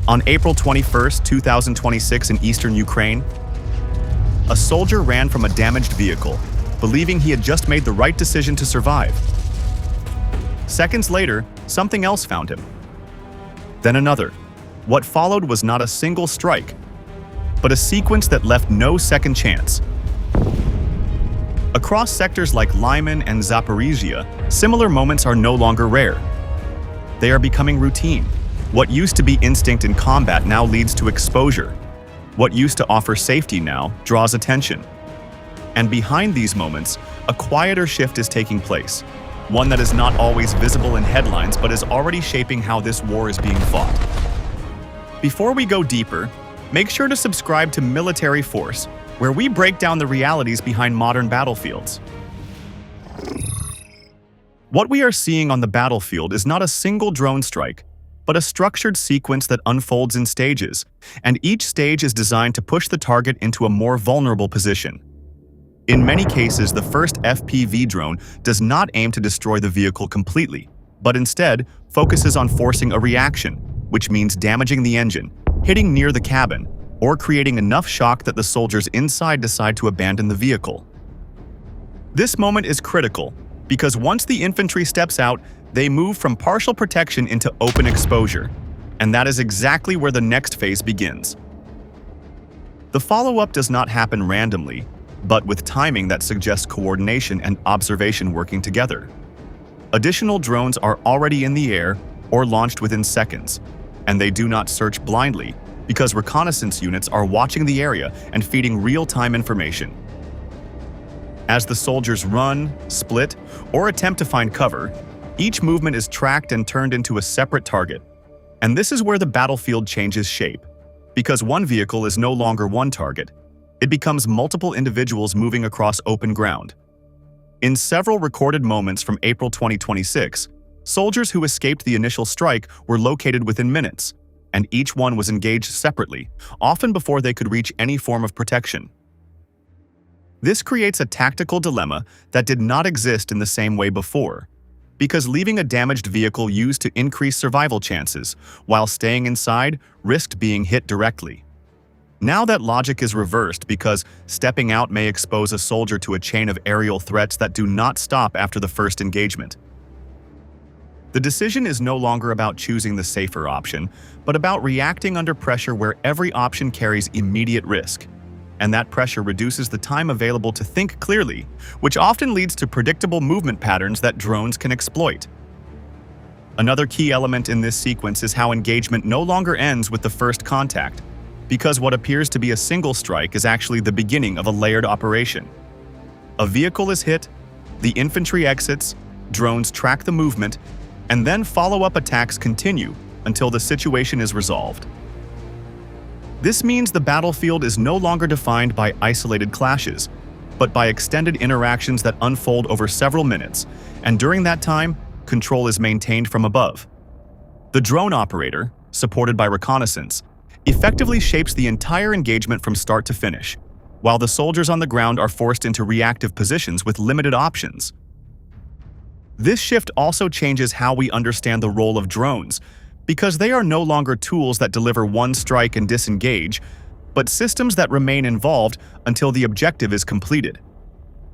On April 21, 2026 in eastern Ukraine, a soldier ran from a damaged vehicle, believing he had just made the right decision to survive. Seconds later, something else found him. Then another. What followed was not a single strike, but a sequence that left no second chance. Across sectors like Lyman and Zaporizhzhia, similar moments are no longer rare. They are becoming routine. What used to be instinct in combat now leads to exposure. What used to offer safety now draws attention. And behind these moments, a quieter shift is taking place, one that is not always visible in headlines but is already shaping how this war is being fought. Before we go deeper, make sure to subscribe to Military Force, where we break down the realities behind modern battlefields. What we are seeing on the battlefield is not a single drone strike, but a structured sequence that unfolds in stages, and each stage is designed to push the target into a more vulnerable position. In many cases, the first FPV drone does not aim to destroy the vehicle completely, but instead focuses on forcing a reaction, which means damaging the engine, hitting near the cabin, or creating enough shock that the soldiers inside decide to abandon the vehicle. This moment is critical, because once the infantry steps out, they move from partial protection into open exposure, and that is exactly where the next phase begins. The follow-up does not happen randomly, but with timing that suggests coordination and observation working together. Additional drones are already in the air or launched within seconds, and they do not search blindly because reconnaissance units are watching the area and feeding real-time information. As the soldiers run, split, or attempt to find cover, each movement is tracked and turned into a separate target. And this is where the battlefield changes shape. Because one vehicle is no longer one target, it becomes multiple individuals moving across open ground. In several recorded moments from April 2026, soldiers who escaped the initial strike were located within minutes, and each one was engaged separately, often before they could reach any form of protection. This creates a tactical dilemma that did not exist in the same way before, because leaving a damaged vehicle used to increase survival chances, while staying inside risked being hit directly. Now that logic is reversed because stepping out may expose a soldier to a chain of aerial threats that do not stop after the first engagement. The decision is no longer about choosing the safer option, but about reacting under pressure where every option carries immediate risk. And that pressure reduces the time available to think clearly, which often leads to predictable movement patterns that drones can exploit. Another key element in this sequence is how engagement no longer ends with the first contact, because what appears to be a single strike is actually the beginning of a layered operation. A vehicle is hit, the infantry exits, drones track the movement, and then follow-up attacks continue until the situation is resolved. This means the battlefield is no longer defined by isolated clashes, but by extended interactions that unfold over several minutes, and during that time, control is maintained from above. The drone operator, supported by reconnaissance, effectively shapes the entire engagement from start to finish, while the soldiers on the ground are forced into reactive positions with limited options. This shift also changes how we understand the role of drones, because they are no longer tools that deliver one strike and disengage, but systems that remain involved until the objective is completed.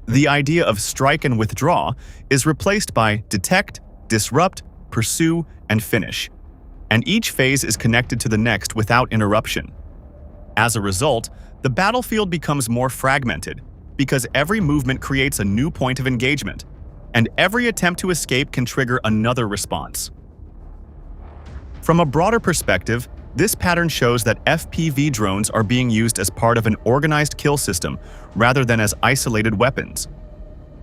The idea of strike and withdraw is replaced by detect, disrupt, pursue, and finish, and each phase is connected to the next without interruption. As a result, the battlefield becomes more fragmented, because every movement creates a new point of engagement, and every attempt to escape can trigger another response. From a broader perspective, this pattern shows that FPV drones are being used as part of an organized kill system rather than as isolated weapons.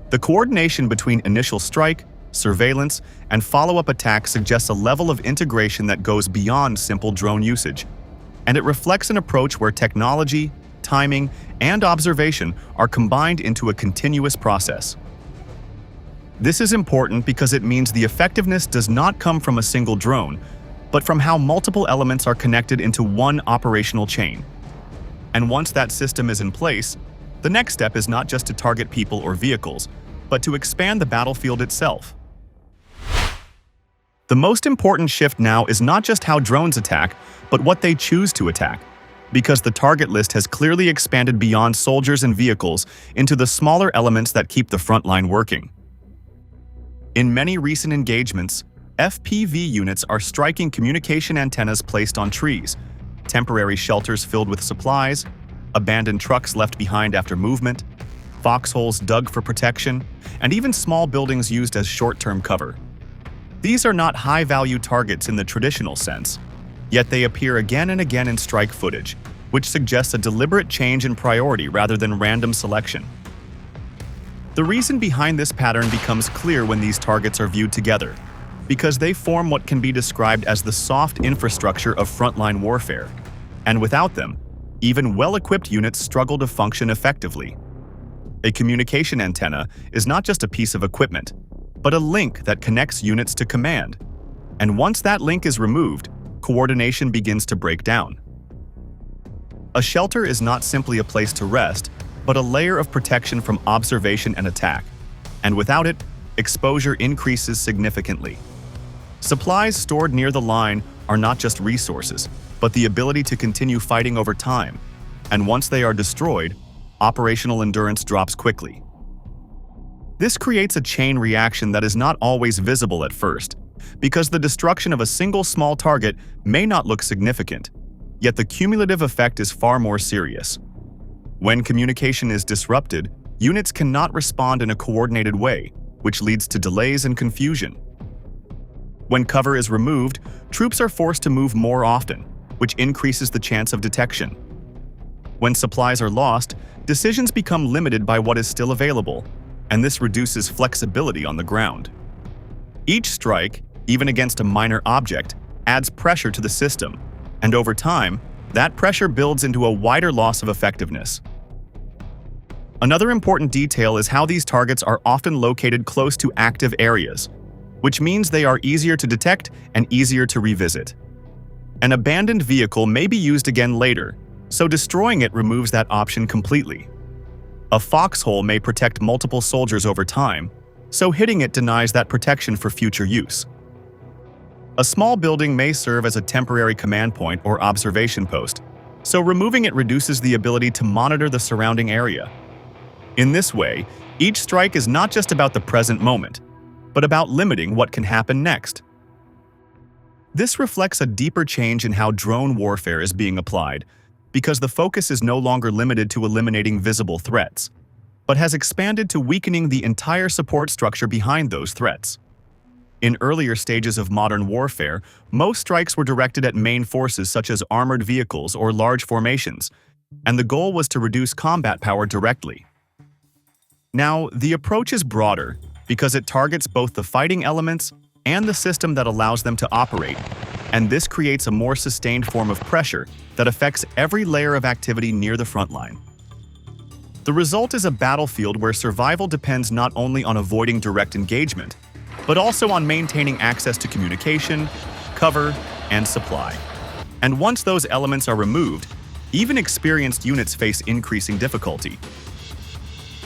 The coordination between initial strike, surveillance, and follow-up attack suggests a level of integration that goes beyond simple drone usage, and it reflects an approach where technology, timing, and observation are combined into a continuous process. This is important because it means the effectiveness does not come from a single drone, but from how multiple elements are connected into one operational chain. And once that system is in place, the next step is not just to target people or vehicles, but to expand the battlefield itself. The most important shift now is not just how drones attack, but what they choose to attack, because the target list has clearly expanded beyond soldiers and vehicles into the smaller elements that keep the front line working. In many recent engagements, FPV units are striking communication antennas placed on trees, temporary shelters filled with supplies, abandoned trucks left behind after movement, foxholes dug for protection, and even small buildings used as short-term cover. These are not high-value targets in the traditional sense, yet they appear again and again in strike footage, which suggests a deliberate change in priority rather than random selection. The reason behind this pattern becomes clear when these targets are viewed together, because they form what can be described as the soft infrastructure of frontline warfare, and without them, even well-equipped units struggle to function effectively. A communication antenna is not just a piece of equipment, but a link that connects units to command, and once that link is removed, coordination begins to break down. A shelter is not simply a place to rest, but a layer of protection from observation and attack, and without it, exposure increases significantly. Supplies stored near the line are not just resources, but the ability to continue fighting over time, and once they are destroyed, operational endurance drops quickly. This creates a chain reaction that is not always visible at first, because the destruction of a single small target may not look significant, yet the cumulative effect is far more serious. When communication is disrupted, units cannot respond in a coordinated way, which leads to delays and confusion. When cover is removed, troops are forced to move more often, which increases the chance of detection. When supplies are lost, decisions become limited by what is still available, and this reduces flexibility on the ground. Each strike, even against a minor object, adds pressure to the system, and over time, that pressure builds into a wider loss of effectiveness. Another important detail is how these targets are often located close to active areas, which means they are easier to detect and easier to revisit. An abandoned vehicle may be used again later, so destroying it removes that option completely. A foxhole may protect multiple soldiers over time, so hitting it denies that protection for future use. A small building may serve as a temporary command point or observation post, so removing it reduces the ability to monitor the surrounding area. In this way, each strike is not just about the present moment, but about limiting what can happen next. This reflects a deeper change in how drone warfare is being applied, because the focus is no longer limited to eliminating visible threats, but has expanded to weakening the entire support structure behind those threats. In earlier stages of modern warfare, most strikes were directed at main forces such as armored vehicles or large formations, and the goal was to reduce combat power directly. Now, the approach is broader because it targets both the fighting elements and the system that allows them to operate, and this creates a more sustained form of pressure that affects every layer of activity near the front line. The result is a battlefield where survival depends not only on avoiding direct engagement, but also on maintaining access to communication, cover, and supply. And once those elements are removed, even experienced units face increasing difficulty.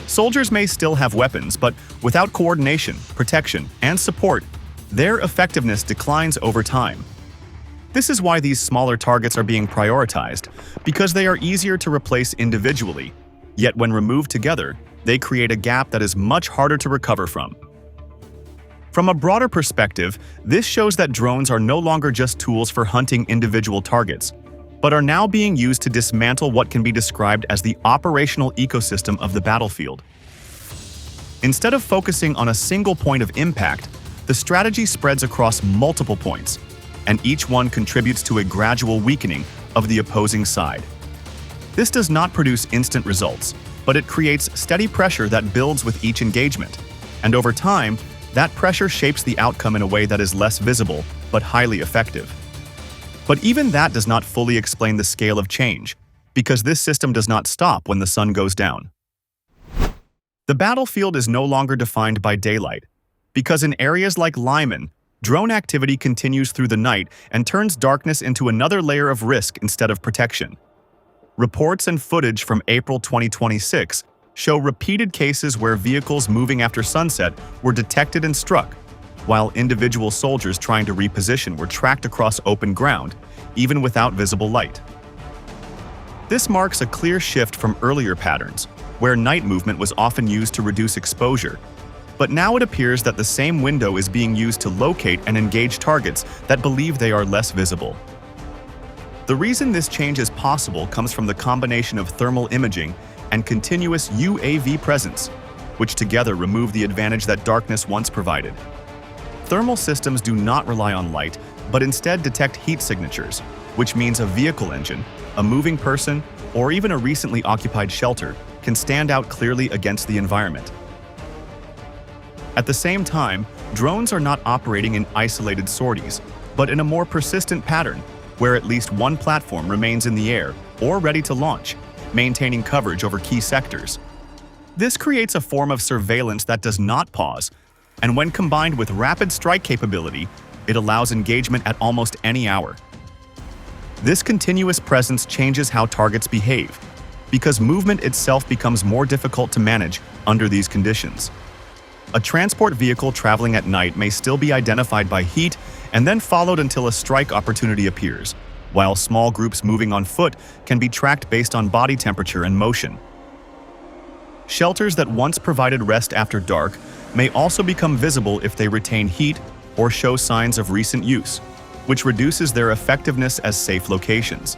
Soldiers may still have weapons, but without coordination, protection, and support, their effectiveness declines over time. This is why these smaller targets are being prioritized, because they are easier to replace individually, yet when removed together, they create a gap that is much harder to recover from. From a broader perspective, this shows that drones are no longer just tools for hunting individual targets, but are now being used to dismantle what can be described as the operational ecosystem of the battlefield. Instead of focusing on a single point of impact, the strategy spreads across multiple points, and each one contributes to a gradual weakening of the opposing side. This does not produce instant results, but it creates steady pressure that builds with each engagement, and over time, that pressure shapes the outcome in a way that is less visible but highly effective. But even that does not fully explain the scale of change, because this system does not stop when the sun goes down. The battlefield is no longer defined by daylight, because in areas like Lyman, drone activity continues through the night and turns darkness into another layer of risk instead of protection. Reports and footage from April 2026 show repeated cases where vehicles moving after sunset were detected and struck, while individual soldiers trying to reposition were tracked across open ground, even without visible light. This marks a clear shift from earlier patterns, where night movement was often used to reduce exposure, but now it appears that the same window is being used to locate and engage targets that believe they are less visible. The reason this change is possible comes from the combination of thermal imaging and continuous UAV presence, which together remove the advantage that darkness once provided. Thermal systems do not rely on light, but instead detect heat signatures, which means a vehicle engine, a moving person, or even a recently occupied shelter can stand out clearly against the environment. At the same time, drones are not operating in isolated sorties, but in a more persistent pattern, where at least one platform remains in the air or ready to launch, maintaining coverage over key sectors. This creates a form of surveillance that does not pause, and when combined with rapid strike capability, it allows engagement at almost any hour. This continuous presence changes how targets behave, because movement itself becomes more difficult to manage under these conditions. A transport vehicle traveling at night may still be identified by heat and then followed until a strike opportunity appears, while small groups moving on foot can be tracked based on body temperature and motion. Shelters that once provided rest after dark may also become visible if they retain heat or show signs of recent use, which reduces their effectiveness as safe locations.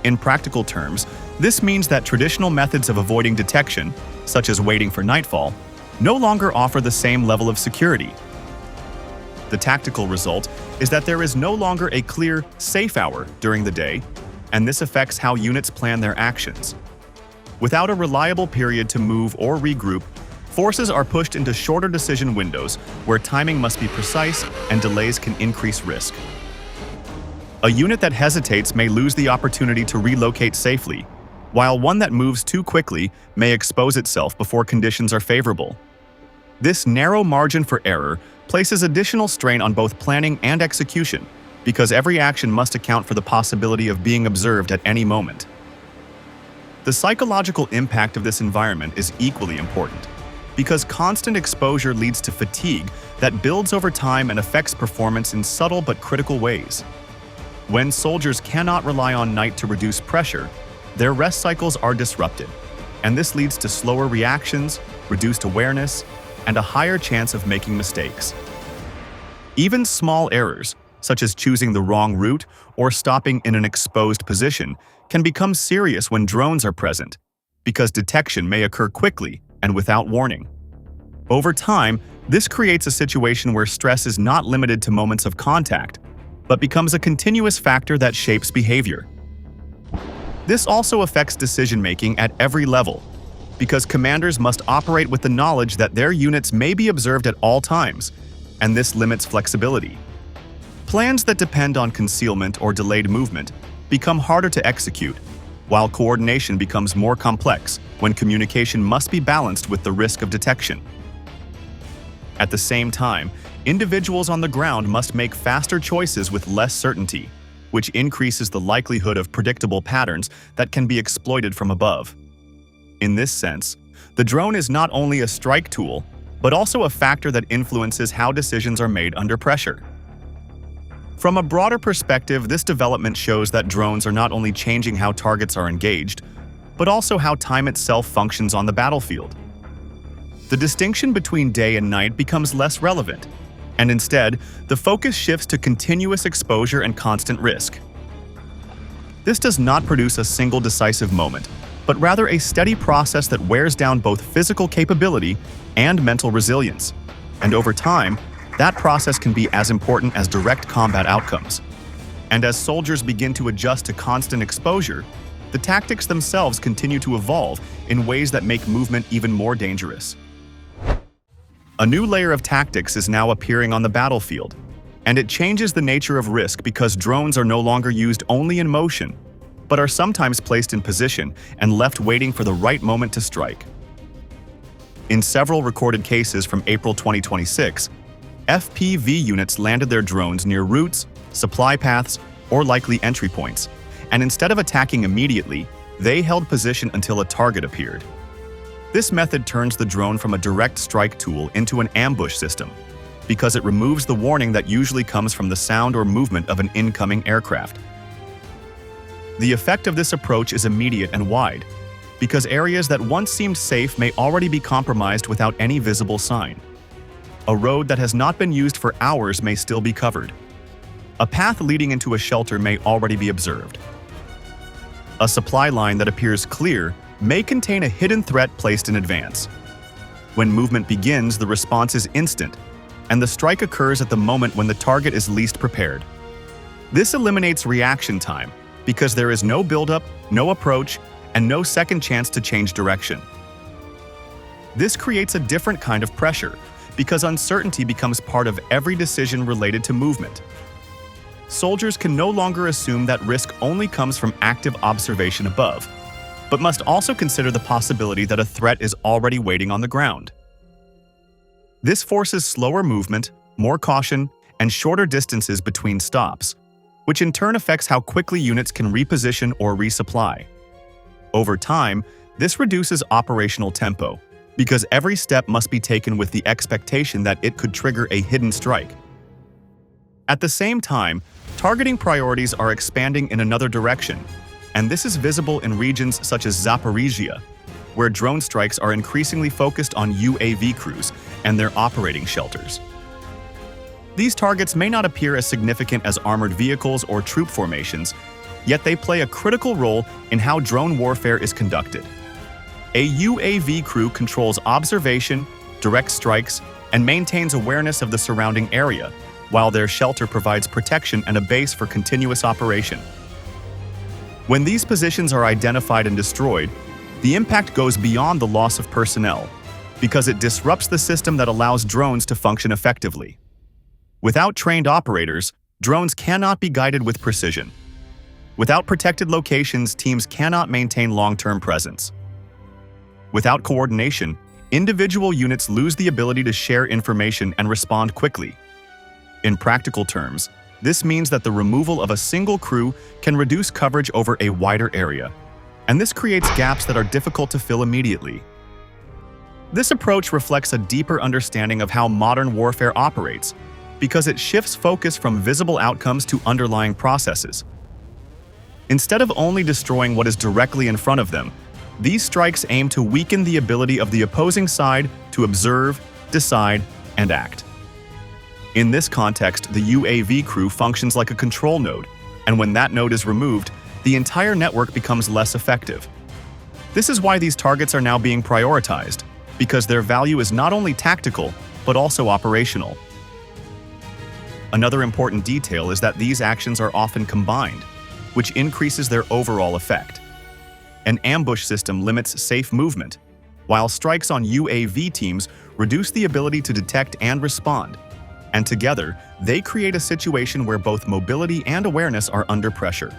In practical terms, this means that traditional methods of avoiding detection, such as waiting for nightfall, no longer offer the same level of security. The tactical result is that there is no longer a clear, safe hour during the day, and this affects how units plan their actions. Without a reliable period to move or regroup, forces are pushed into shorter decision windows where timing must be precise and delays can increase risk. A unit that hesitates may lose the opportunity to relocate safely, while one that moves too quickly may expose itself before conditions are favorable. This narrow margin for error places additional strain on both planning and execution, because every action must account for the possibility of being observed at any moment. The psychological impact of this environment is equally important, because constant exposure leads to fatigue that builds over time and affects performance in subtle but critical ways. When soldiers cannot rely on night to reduce pressure, their rest cycles are disrupted, and this leads to slower reactions, reduced awareness, and a higher chance of making mistakes. Even small errors, such as choosing the wrong route or stopping in an exposed position, can become serious when drones are present, because detection may occur quickly and without warning. Over time, this creates a situation where stress is not limited to moments of contact, but becomes a continuous factor that shapes behavior. This also affects decision-making at every level, because commanders must operate with the knowledge that their units may be observed at all times, and this limits flexibility. Plans that depend on concealment or delayed movement become harder to execute, while coordination becomes more complex when communication must be balanced with the risk of detection. At the same time, individuals on the ground must make faster choices with less certainty, which increases the likelihood of predictable patterns that can be exploited from above. In this sense, the drone is not only a strike tool, but also a factor that influences how decisions are made under pressure. From a broader perspective, this development shows that drones are not only changing how targets are engaged, but also how time itself functions on the battlefield. The distinction between day and night becomes less relevant, and instead, the focus shifts to continuous exposure and constant risk. This does not produce a single decisive moment, but rather a steady process that wears down both physical capability and mental resilience. And over time, that process can be as important as direct combat outcomes. And as soldiers begin to adjust to constant exposure, the tactics themselves continue to evolve in ways that make movement even more dangerous. A new layer of tactics is now appearing on the battlefield, and it changes the nature of risk because drones are no longer used only in motion, but are sometimes placed in position and left waiting for the right moment to strike. In several recorded cases from April 2026, FPV units landed their drones near routes, supply paths, or likely entry points, and instead of attacking immediately, they held position until a target appeared. This method turns the drone from a direct strike tool into an ambush system, because it removes the warning that usually comes from the sound or movement of an incoming aircraft. The effect of this approach is immediate and wide, because areas that once seemed safe may already be compromised without any visible sign. A road that has not been used for hours may still be covered. A path leading into a shelter may already be observed. A supply line that appears clear may contain a hidden threat placed in advance. When movement begins, the response is instant, and the strike occurs at the moment when the target is least prepared. This eliminates reaction time, because there is no buildup, no approach, and no second chance to change direction. This creates a different kind of pressure, because uncertainty becomes part of every decision related to movement. Soldiers can no longer assume that risk only comes from active observation above, but must also consider the possibility that a threat is already waiting on the ground. This forces slower movement, more caution, and shorter distances between stops, which in turn affects how quickly units can reposition or resupply. Over time, this reduces operational tempo, because every step must be taken with the expectation that it could trigger a hidden strike. At the same time, targeting priorities are expanding in another direction, and this is visible in regions such as Zaporizhzhia, where drone strikes are increasingly focused on UAV crews and their operating shelters. These targets may not appear as significant as armored vehicles or troop formations, yet they play a critical role in how drone warfare is conducted. A UAV crew controls observation, directs strikes, and maintains awareness of the surrounding area, while their shelter provides protection and a base for continuous operation. When these positions are identified and destroyed, the impact goes beyond the loss of personnel, because it disrupts the system that allows drones to function effectively. Without trained operators, drones cannot be guided with precision. Without protected locations, teams cannot maintain long-term presence. Without coordination, individual units lose the ability to share information and respond quickly. In practical terms, this means that the removal of a single crew can reduce coverage over a wider area, and this creates gaps that are difficult to fill immediately. This approach reflects a deeper understanding of how modern warfare operates, because it shifts focus from visible outcomes to underlying processes. Instead of only destroying what is directly in front of them, these strikes aim to weaken the ability of the opposing side to observe, decide, and act. In this context, the UAV crew functions like a control node, and when that node is removed, the entire network becomes less effective. This is why these targets are now being prioritized, because their value is not only tactical, but also operational. Another important detail is that these actions are often combined, which increases their overall effect. An ambush system limits safe movement, while strikes on UAV teams reduce the ability to detect and respond, and together, they create a situation where both mobility and awareness are under pressure.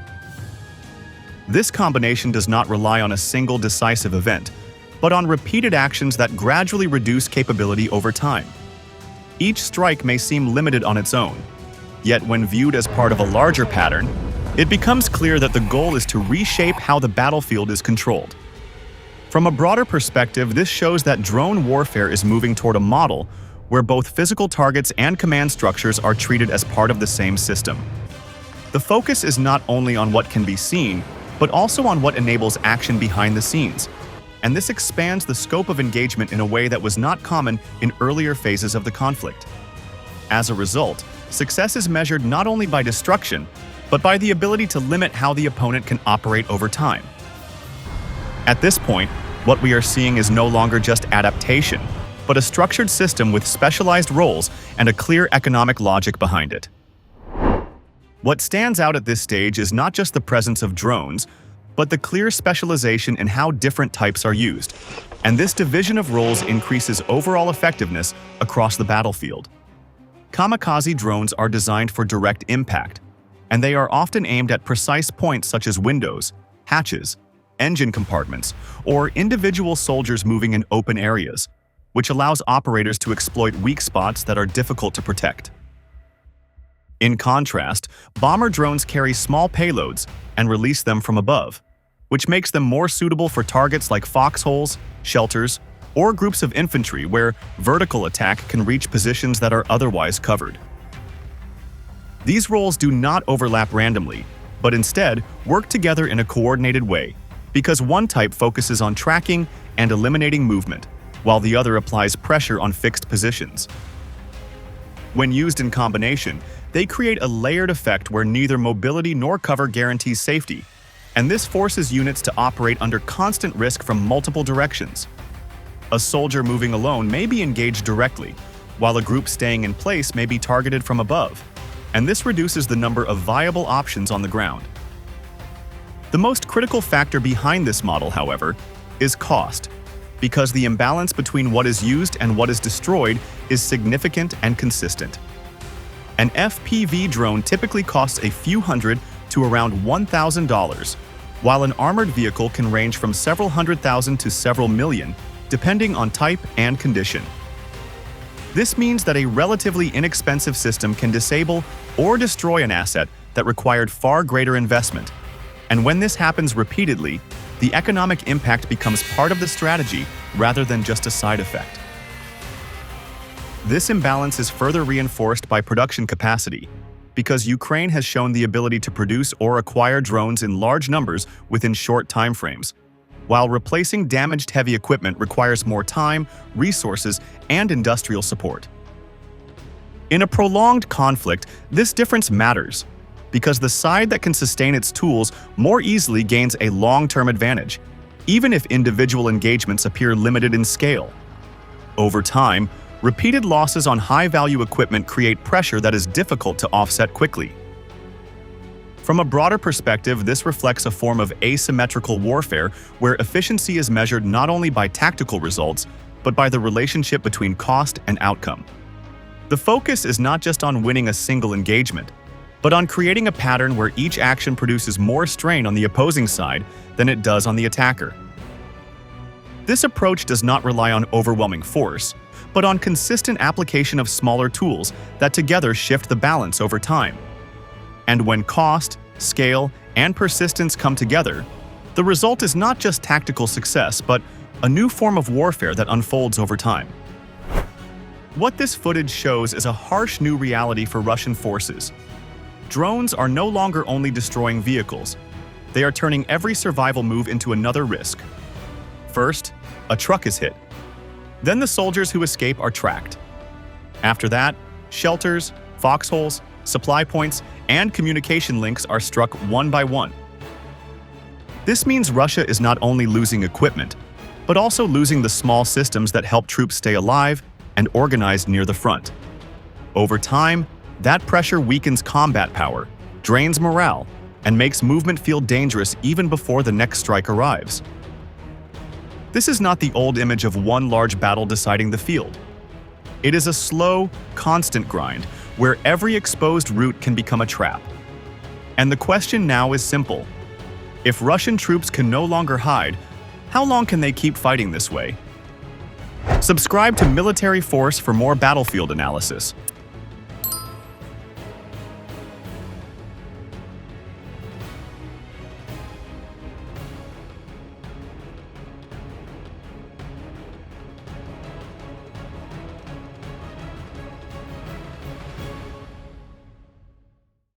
This combination does not rely on a single decisive event, but on repeated actions that gradually reduce capability over time. Each strike may seem limited on its own, yet when viewed as part of a larger pattern, it becomes clear that the goal is to reshape how the battlefield is controlled. From a broader perspective, this shows that drone warfare is moving toward a model where both physical targets and command structures are treated as part of the same system. The focus is not only on what can be seen, but also on what enables action behind the scenes, and this expands the scope of engagement in a way that was not common in earlier phases of the conflict. As a result, success is measured not only by destruction, but by the ability to limit how the opponent can operate over time. At this point, what we are seeing is no longer just adaptation, but a structured system with specialized roles and a clear economic logic behind it. What stands out at this stage is not just the presence of drones, but the clear specialization in how different types are used, and this division of roles increases overall effectiveness across the battlefield. Kamikaze drones are designed for direct impact, and they are often aimed at precise points such as windows, hatches, engine compartments, or individual soldiers moving in open areas, which allows operators to exploit weak spots that are difficult to protect. In contrast, bomber drones carry small payloads and release them from above, which makes them more suitable for targets like foxholes, shelters, or groups of infantry where vertical attack can reach positions that are otherwise covered. These roles do not overlap randomly, but instead work together in a coordinated way, because one type focuses on tracking and eliminating movement, while the other applies pressure on fixed positions. When used in combination, they create a layered effect where neither mobility nor cover guarantees safety, and this forces units to operate under constant risk from multiple directions. A soldier moving alone may be engaged directly, while a group staying in place may be targeted from above, and this reduces the number of viable options on the ground. The most critical factor behind this model, however, is cost, because the imbalance between what is used and what is destroyed is significant and consistent. An FPV drone typically costs a few hundred to around $1,000, while an armored vehicle can range from several $100,000 to several million, depending on type and condition. This means that a relatively inexpensive system can disable or destroy an asset that required far greater investment, and when this happens repeatedly, the economic impact becomes part of the strategy rather than just a side effect. This imbalance is further reinforced by production capacity, because Ukraine has shown the ability to produce or acquire drones in large numbers within short timeframes, while replacing damaged heavy equipment requires more time, resources, and industrial support. In a prolonged conflict, this difference matters, because the side that can sustain its tools more easily gains a long-term advantage, even if individual engagements appear limited in scale. Over time, repeated losses on high-value equipment create pressure that is difficult to offset quickly. From a broader perspective, this reflects a form of asymmetrical warfare where efficiency is measured not only by tactical results, but by the relationship between cost and outcome. The focus is not just on winning a single engagement, but on creating a pattern where each action produces more strain on the opposing side than it does on the attacker. This approach does not rely on overwhelming force, but on consistent application of smaller tools that together shift the balance over time. And when cost, scale, and persistence come together, the result is not just tactical success, but a new form of warfare that unfolds over time. What this footage shows is a harsh new reality for Russian forces. Drones are no longer only destroying vehicles. They are turning every survival move into another risk. First, a truck is hit. Then the soldiers who escape are tracked. After that, shelters, foxholes, supply points, and communication links are struck one by one. This means Russia is not only losing equipment, but also losing the small systems that help troops stay alive and organized near the front. Over time, that pressure weakens combat power, drains morale, and makes movement feel dangerous even before the next strike arrives. This is not the old image of one large battle deciding the field. It is a slow, constant grind where every exposed route can become a trap. And the question now is simple. If Russian troops can no longer hide, how long can they keep fighting this way? Subscribe to Military Force for more battlefield analysis.